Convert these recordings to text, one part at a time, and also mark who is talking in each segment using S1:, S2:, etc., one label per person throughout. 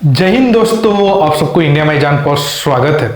S1: जय हिंद दोस्तों, आप सबको इंडिया में जान पर स्वागत है।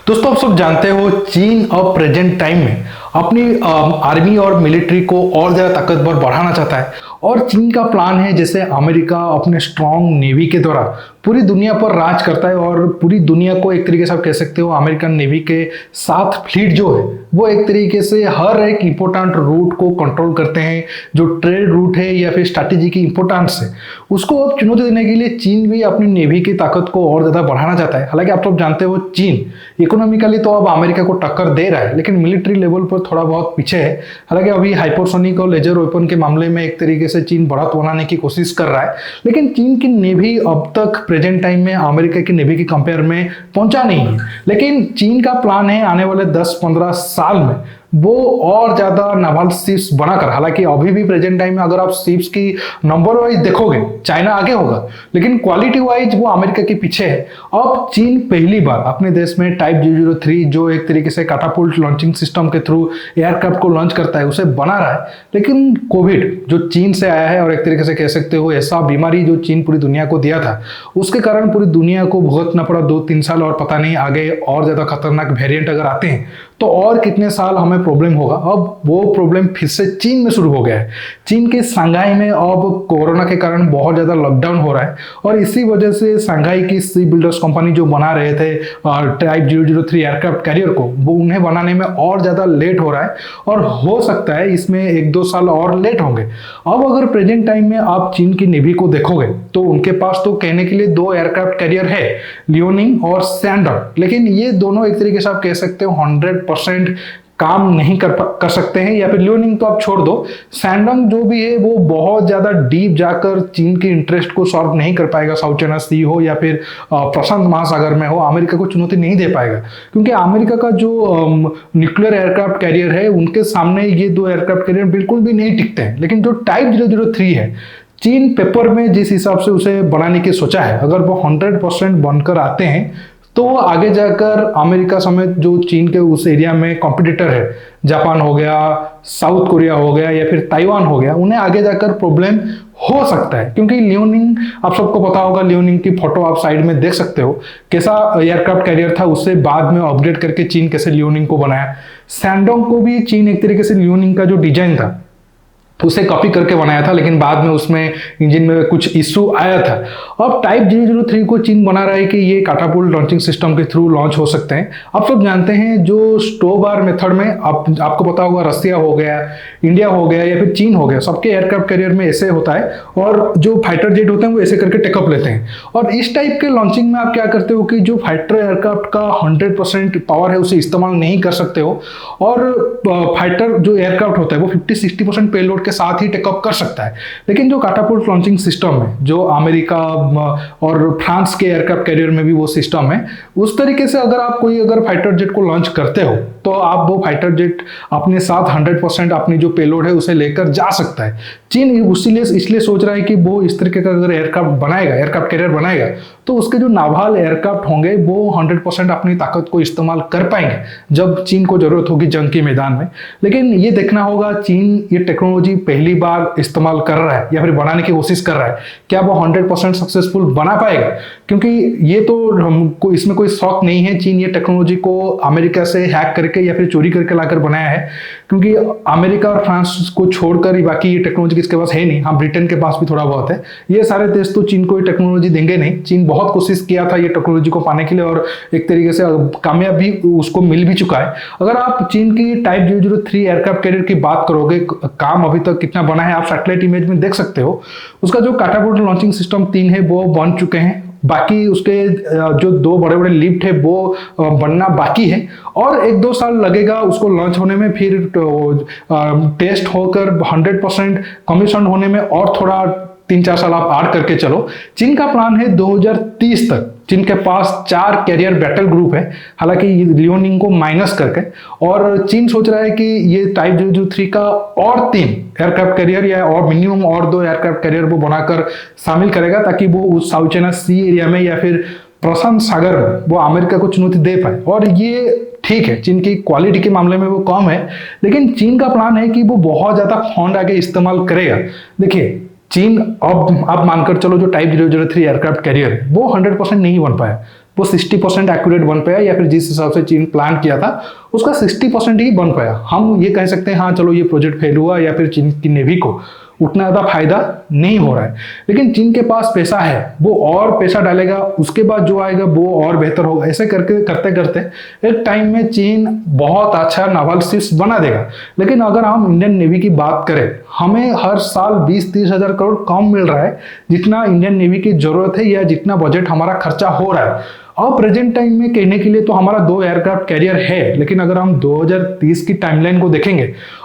S1: दोस्तों, आप सब जानते हो चीन अब प्रेजेंट टाइम में अपनी आर्मी और मिलिट्री को और ज़्यादा ताकतवर बढ़ाना चाहता है और चीन का प्लान है जैसे अमेरिका अपने स्ट्रॉन्ग नेवी के द्वारा पूरी दुनिया पर राज करता है और पूरी दुनिया को एक तरीके से आप कह सकते हो अमेरिकन नेवी के साथ फ्लीट जो है वो एक तरीके से हर एक इंपॉर्टेंट रूट को कंट्रोल करते हैं। जो ट्रेड रूट है या फिर स्ट्रैटेजी की इंपॉर्टेंस है उसको अब चुनौती देने के लिए चीन भी अपनी नेवी की ताकत को और ज़्यादा बढ़ाना चाहता है। हालांकि आप सब जानते हो चीन इकोनॉमिकली तो अब अमेरिका को टक्कर दे रहा है लेकिन मिलिट्री लेवल पर थोड़ा बहुत पीछे है। हालांकि अभी हाइपरसोनिक और लेजर वेपन के मामले में एक तरीके से चीन बढ़त बनाने की कोशिश कर रहा है, लेकिन चीन की नेवी अब तक प्रेजेंट टाइम में अमेरिका की नेवी की कंपेयर में पहुंचा नहीं है। लेकिन चीन का प्लान है आने वाले 10-15 साल में वो और ज्यादा नावल शिप्स बनाकर, हालांकि अभी भी प्रेजेंट टाइम में अगर आप शिप्स की नंबर वाइज देखोगे चाइना आगे होगा लेकिन क्वालिटी वाइज वो अमेरिका के पीछे है। अब चीन पहली बार अपने देश में टाइप 003 जो एक तरीके से कैटापुल्ट लॉन्चिंग सिस्टम के थ्रू एयरक्राफ्ट को लॉन्च करता है उसे बना रहा है। लेकिन कोविड जो चीन से आया है और एक तरीके से कह सकते हो ऐसा बीमारी जो चीन पूरी दुनिया को दिया था उसके कारण पूरी दुनिया को भुगतना पड़ा 2-3 साल, और पता नहीं आगे और ज्यादा खतरनाक वेरिएंट अगर आते हैं तो और कितने साल हमें प्रॉब्लम होगा। अब वो प्रॉब्लम फिर से चीन में शुरू हो गया है। चीन के शंघाई में अब कोरोना के कारण बहुत ज्यादा लॉकडाउन हो रहा है और इसी वजह से शंघाई की सी बिल्डर्स कंपनी जो बना रहे थे टाइप 003 एयरक्राफ्ट कैरियर को, वो उन्हें बनाने में और ज्यादा लेट हो रहा है और हो सकता है इसमें 1-2 साल और लेट होंगे। अब अगर प्रेजेंट टाइम में आप चीन की नेवी को देखोगे तो उनके पास तो कहने के लिए 2 एयरक्राफ्ट कैरियर है, लियोनिंग और सैंडोंग, लेकिन ये दोनों एक तरीके से आप कह सकते हो 100% काम नहीं कर सकते हैं। या फिर लियोनिंग तो आप छोड़ दो, सैंडोंग जो भी है वो बहुत ज्यादा डीप जाकर चीन के इंटरेस्ट को सॉल्व नहीं कर पाएगा। साउथ चाइना सी हो या फिर प्रशांत महासागर में हो, अमेरिका को चुनौती नहीं दे पाएगा क्योंकि अमेरिका का जो न्यूक्लियर एयरक्राफ्ट कैरियर है उनके सामने ये 2 एयरक्राफ्ट कैरियर बिल्कुल भी नहीं टिकते हैं। लेकिन जो टाइप 003 है, चीन पेपर में जिस हिसाब से उसे बनाने की सोचा है, अगर वो 100% बनकर आते हैं तो आगे जाकर अमेरिका समेत जो चीन के उस एरिया में कॉम्पिटिटर है, जापान हो गया, साउथ कोरिया हो गया या फिर ताइवान हो गया, उन्हें आगे जाकर प्रॉब्लम हो सकता है। क्योंकि लियोनिंग आप सबको पता होगा, लियोनिंग की फोटो आप साइड में देख सकते हो कैसा एयरक्राफ्ट कैरियर था, उससे बाद में अपग्रेड करके चीन कैसे लियोनिंग को बनाया। सैंडोंग को भी चीन एक तरीके से लियोनिंग का जो डिजाइन था उसे कॉपी करके बनाया था, लेकिन बाद में उसमें इंजन में कुछ इशू आया था। अब टाइप 003 को चीन बना रहा है कि ये कैटापुल्ट लॉन्चिंग सिस्टम के थ्रू लॉन्च हो सकते हैं। आप सब जानते हैं जो स्टोबार मेथड में आपको पता होगा रसिया हो गया, इंडिया हो गया या फिर चीन हो गया, सबके एयरक्राफ्ट कैरियर में ऐसे होता है और जो फाइटर जेट होते हैं वो ऐसे करके टेकअप लेते हैं। और इस टाइप के लॉन्चिंग में आप क्या करते हो कि जो फाइटर एयरक्राफ्ट का 100% पावर है उसे इस्तेमाल नहीं कर सकते हो और फाइटर जो एयरक्राफ्ट होता है वो 50-60% पेलोड साथ ही टेकअप कर सकता है। लेकिन जो कैटापुल्ट लॉन्चिंग सिस्टम है जो अमेरिका और फ्रांस के एयरक्राफ्ट कैरियर में भी वो सिस्टम है, उस तरीके से अगर फाइटर जेट को लॉन्च करते हो तो आप वो फाइटर जेट अपने साथ 100% अपनी जो पेलोड है उसे लेकर जा सकता है। चीन इसलिए सोच रहा है कि वो इस तरीके का अगर एयरक्राफ्ट कैरियर बनाएगा तो उसके जो नाभाल एयरक्राफ्ट होंगे वो 100% अपनी ताकत को इस्तेमाल कर पाएंगे जब चीन को जरूरत होगी जंग के मैदान में। लेकिन ये देखना होगा चीन ये टेक्नोलॉजी पहली बार इस्तेमाल कर रहा है या फिर बनाने की कोशिश कर रहा है, क्या वो 100% सक्सेसफुल बना पाएगा? क्योंकि ये तो इसमें कोई शौक नहीं है, चीन ये टेक्नोलॉजी को अमेरिका से हैक करके या फिर चोरी करके लाकर बनाया है। क्योंकि अमेरिका और फ्रांस को छोड़कर बाकी ये टेक्नोलॉजी किसके पास है नहीं। हाँ, ब्रिटेन के पास भी थोड़ा बहुत है। ये सारे देश तो चीन को ये टेक्नोलॉजी देंगे नहीं। चीन बहुत कोशिश किया था ये टेक्नोलॉजी को पाने के लिए और एक तरीके से कामयाब भी उसको मिल भी चुका है। अगर आप चीन की टाइप 003 एयरक्राफ्ट कैरियर की बात करोगे, काम अभी तक कितना बना है आप सैटेलाइट इमेज में देख सकते हो। उसका जो कैटापुल्ट लॉन्चिंग सिस्टम 3 है वो बन चुके हैं, बाकी उसके जो 2 बड़े-बड़े लिफ्ट है वो बनना बाकी है और 1-2 साल लगेगा उसको लॉन्च होने में, फिर टेस्ट होकर 100% कमीशन होने में और थोड़ा 3-4 साल आप ऐड करके चलो। चीन का प्लान है 2030 तक चीन के पास 4 कैरियर बैटल ग्रुप है, हालांकि लियोनिंग को माइनस करके, और चीन सोच रहा है कि ये टाइप 003 का और 3 एयरक्राफ्ट कैरियर या और मिनिमम और 2 एयरक्राफ्ट कैरियर वो बनाकर शामिल करेगा ताकि वो उस साउथ चाइना सी एरिया में या फिर प्रशांत सागर में वो अमेरिका को चुनौती दे पाए। और ये ठीक है, चीन की क्वालिटी के मामले में वो कम है, लेकिन चीन का प्लान है कि वो बहुत ज्यादा फंड आगे इस्तेमाल करेगा। देखिए चीन अब आप मानकर चलो जो टाइप 003 एयरक्राफ्ट कैरियर है वो 100% नहीं बन पाया, वो 60% एक्यूरेट बन पाया, या फिर जिस हिसाब से चीन प्लान किया था उसका 60% ही बन पाया। हम ये कह सकते हैं हाँ चलो ये प्रोजेक्ट फेल हुआ, या फिर चीन की नेवी को उतना ज़्यादा फायदा नहीं हो रहा है। लेकिन चीन के पास पैसा है, वो और पैसा डालेगा, उसके बाद जो आएगा वो और बेहतर होगा। ऐसे करके करते करते एक टाइम में चीन बहुत अच्छा नावल शिप्स बना देगा। लेकिन अगर हम इंडियन नेवी की बात करें, हमें हर साल 20-30 हजार करोड़ कम मिल रहा है जितना इंडियन नेवी की जरूरत है, या जितना बजट हमारा खर्चा हो रहा है। अब प्रेजेंट टाइम में कहने के लिए तो हमारा 2 एयरक्राफ्ट कैरियर है, लेकिन अगर हम 2030 की टाइमलाइन को देखेंगे,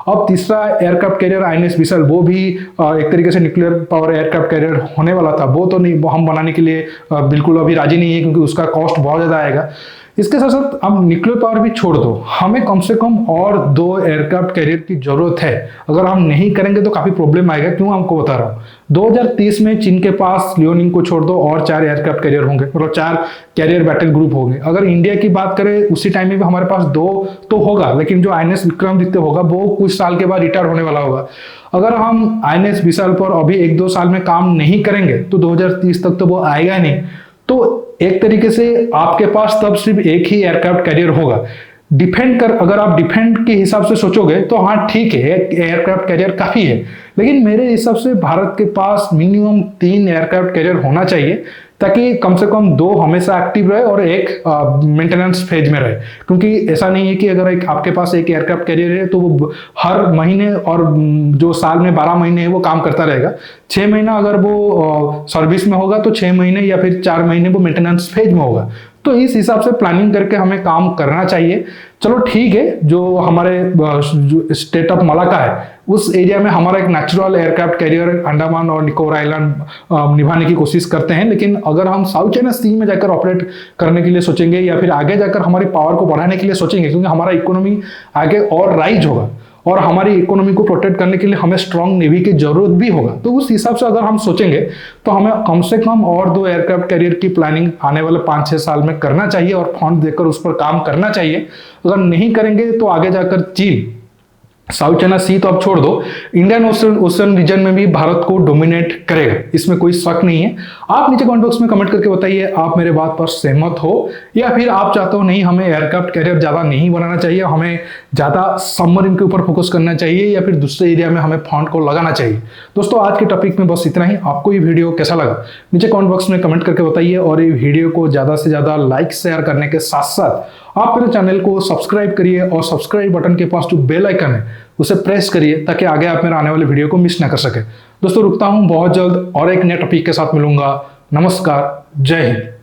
S1: अब तीसरा एयरक्राफ्ट कैरियर आईएनएस विशाल, वो भी एक तरीके से न्यूक्लियर पावर एयरक्राफ्ट कैरियर होने वाला था, वो तो नहीं, हम बनाने के लिए बिल्कुल अभी राजी नहीं है, क्योंकि उसका कॉस्ट बहुत ज्यादा आएगा। इसके साथ साथ अब न्यूक्लियर पावर भी छोड़ दो, हमें कम से कम और 2 एयरक्राफ्ट कैरियर की जरूरत है। अगर हम नहीं करेंगे तो काफी प्रॉब्लम आएगा। क्यों हमको बता रहा हूँ, 2030 में चीन के पास लियोनिंग को छोड़ दो और 4 एयरक्राफ्ट कैरियर होंगे, मतलब 4 कैरियर बैटल ग्रुप होंगे। अगर इंडिया की बात करें उसी टाइम में भी हमारे पास 2 तो होगा, लेकिन जो आईएनएस विक्रमादित्य होगा वो कुछ साल के बाद रिटायर होने वाला होगा। अगर हम आईएनएस विशाल पर अभी 1-2 साल में काम नहीं करेंगे तो 2030 तक तो वो आएगा नहीं। तो एक तरीके से आपके पास तब सिर्फ एक ही एयरक्राफ्ट कैरियर होगा। डिफेंड कर, अगर आप डिफेंड के हिसाब से सोचोगे तो हाँ ठीक है, एक एयरक्राफ्ट कैरियर काफी है, लेकिन मेरे हिसाब से भारत के पास मिनिमम 3 एयरक्राफ्ट कैरियर होना चाहिए, ताकि कम से कम 2 हमेशा एक्टिव रहे और एक मेंटेनेंस फेज में रहे। क्योंकि ऐसा नहीं है कि अगर आपके पास एक एयरक्राफ्ट कैरियर है तो वो हर महीने और जो साल में 12 महीने है वो काम करता रहेगा। 6 महीना अगर वो सर्विस में होगा तो 6 महीने या फिर 4 महीने वो मेंटेनेंस फेज में होगा। तो इस हिसाब से प्लानिंग करके हमें काम करना चाहिए। चलो ठीक है, जो हमारे जो स्टेट ऑफ मलाका है उस एरिया में हमारा एक नेचुरल एयरक्राफ्ट कैरियर अंडमान और निकोबार आइलैंड निभाने की कोशिश करते हैं, लेकिन अगर हम साउथ चाइना सी में जाकर ऑपरेट करने के लिए सोचेंगे, या फिर आगे जाकर हमारी पावर को बढ़ाने के लिए सोचेंगे, क्योंकि हमारा इकोनॉमी आगे और राइज होगा और हमारी इकोनॉमी को प्रोटेक्ट करने के लिए हमें स्ट्रॉन्ग नेवी की जरूरत भी होगा, तो उस हिसाब से अगर हम सोचेंगे तो हमें कम से कम और 2 एयरक्राफ्ट कैरियर की प्लानिंग आने वाले 5-6 साल में करना चाहिए और फंड देकर उस पर काम करना चाहिए। अगर नहीं करेंगे तो आगे जाकर चीन साउथ चाइना सी तो अब छोड़ दो, इंडियन ओशन रीजन में भी भारत को डोमिनेट करेगा, इसमें कोई शक नहीं है। आप नीचे कमेंट बॉक्स में कमेंट करके बताइए आप मेरे बात पर सहमत हो, या फिर आप चाहते हो नहीं हमें एयरक्राफ्ट कैरियर ज्यादा नहीं बनाना चाहिए, हमें ज्यादा सबमरीन के ऊपर फोकस करना चाहिए, या फिर दूसरे एरिया में हमें फंड को लगाना चाहिए। दोस्तों आज के टॉपिक में बस इतना ही। आपको ये वीडियो कैसा लगा नीचे कमेंट बॉक्स में कमेंट करके बताइए, और ये वीडियो को ज्यादा से ज्यादा लाइक शेयर करने के साथ साथ आप मेरे चैनल को सब्सक्राइब करिए, और सब्सक्राइब बटन के पास जो बेल आइकन है उसे प्रेस करिए, ताकि आगे आप मेरे आने वाले वीडियो को मिस ना कर सके। दोस्तों रुकता हूं, बहुत जल्द और एक नए टॉपिक के साथ मिलूंगा। नमस्कार, जय हिंद।